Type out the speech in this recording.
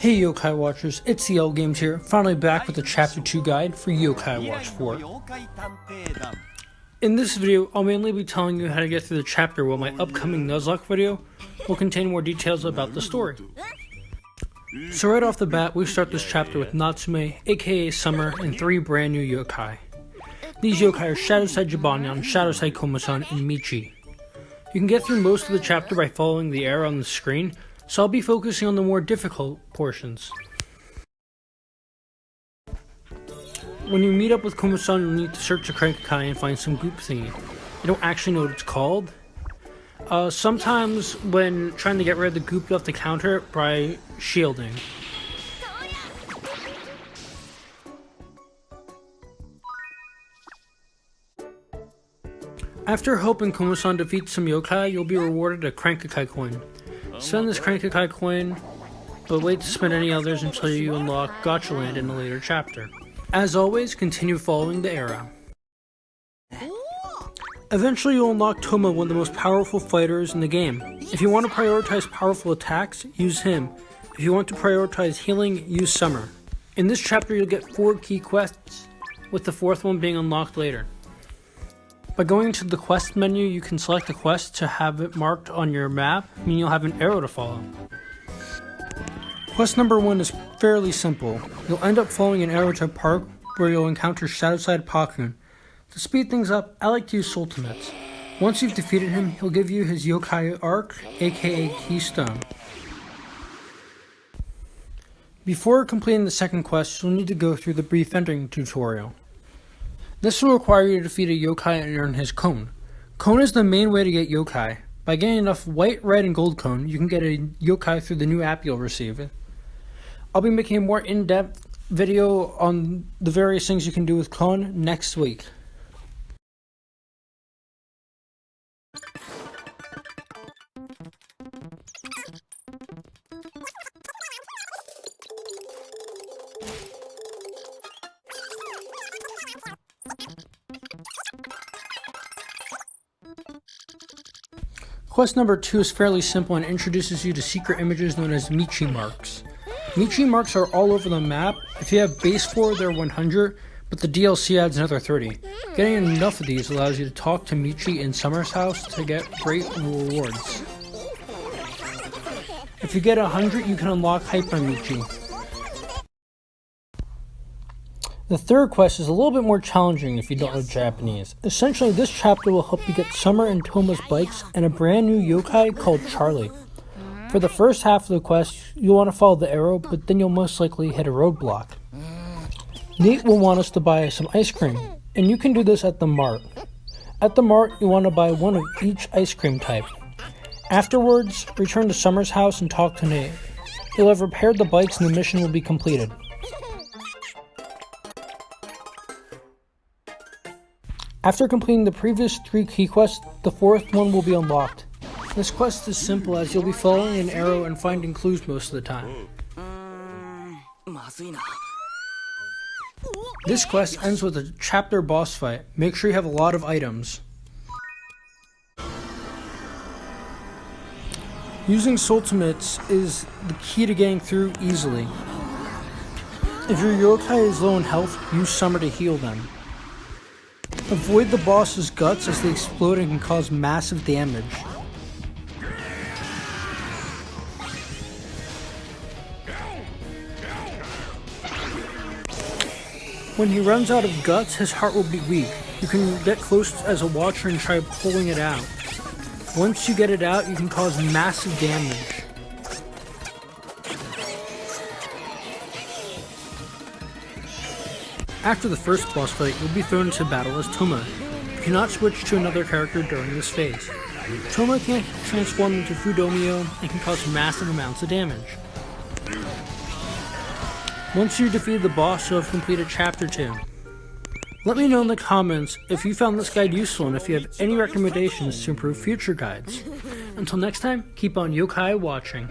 Hey Yokai Watchers, it's the L Games here, finally back with the Chapter 2 guide for Yokai Watch 4. In this video, I'll mainly be telling you how to get through the chapter, while my upcoming Nuzlocke video will contain more details about the story. So right off the bat, we start this chapter with Natsume, aka Summer, and 3 brand new yokai. These yokai are Shadowside Jibanyan, Shadowside Komasan, and Michi. You can get through most of the chapter by following the arrow on the screen, so I'll be focusing on the more difficult portions. When you meet up with Komasan, you'll need to search the Crank-a-kai and find some goop thingy. I don't actually know what it's called. Sometimes when trying to get rid of the goop, you have to counter it by shielding. After helping Komasan defeat some yokai, you'll be rewarded a Crank-a-kai coin. Spend this Crank-a-kai coin, but wait to spend any others until you unlock Gacha Land in a later chapter. As always, continue following the arrow. Eventually you'll unlock Toma, one of the most powerful fighters in the game. If you want to prioritize powerful attacks, use him. If you want to prioritize healing, use Summer. In this chapter you'll get 4 key quests, with the 4th one being unlocked later. By going to the quest menu, you can select a quest to have it marked on your map, meaning you'll have an arrow to follow. Quest number 1 is fairly simple. You'll end up following an arrow to a park where you'll encounter Shadowside Pakun. To speed things up, I like to use Sultimates. Once you've defeated him, he'll give you his Yokai Arc, aka Keystone. Before completing the second quest, you'll need to go through the brief ending tutorial. This will require you to defeat a yokai and earn his cone. Cone is the main way to get yokai. By getting enough white, red, and gold cone, you can get a yokai through the new app you'll receive. I'll be making a more in-depth video on the various things you can do with cone next week. Quest number 2 is fairly simple and introduces you to secret images known as Michi marks. Michi marks are all over the map. If you have base 4, they're 100, but the DLC adds another 30. Getting enough of these allows you to talk to Michi in Summer's house to get great rewards. If you get 100, you can unlock Hyper Michi. The third quest is a little bit more challenging if you don't know Japanese. Essentially, this chapter will help you get Summer and Toma's bikes and a brand new yokai called Charlie. For the first half of the quest, you'll want to follow the arrow, but then you'll most likely hit a roadblock. Nate will want us to buy some ice cream, and you can do this at the mart. At the mart, you want to buy one of each ice cream type. Afterwards, return to Summer's house and talk to Nate. He'll have repaired the bikes and the mission will be completed. After completing the previous 3 key quests, the 4th one will be unlocked. This quest is simple as you'll be following an arrow and finding clues most of the time. This quest ends with a chapter boss fight. Make sure you have a lot of items. Using Sultimates is the key to getting through easily. If your yokai is low in health, use Summer to heal them. Avoid the boss's guts as they explode and can cause massive damage. When he runs out of guts, his heart will be weak. You can get close as a watcher and try pulling it out. Once you get it out, you can cause massive damage. After the first boss fight, you'll be thrown into battle as Toma. You cannot switch to another character during this phase. Toma can transform into Fudomio and can cause massive amounts of damage. Once you defeat the boss, you'll have completed Chapter 2. Let me know in the comments if you found this guide useful and if you have any recommendations to improve future guides. Until next time, keep on yokai watching.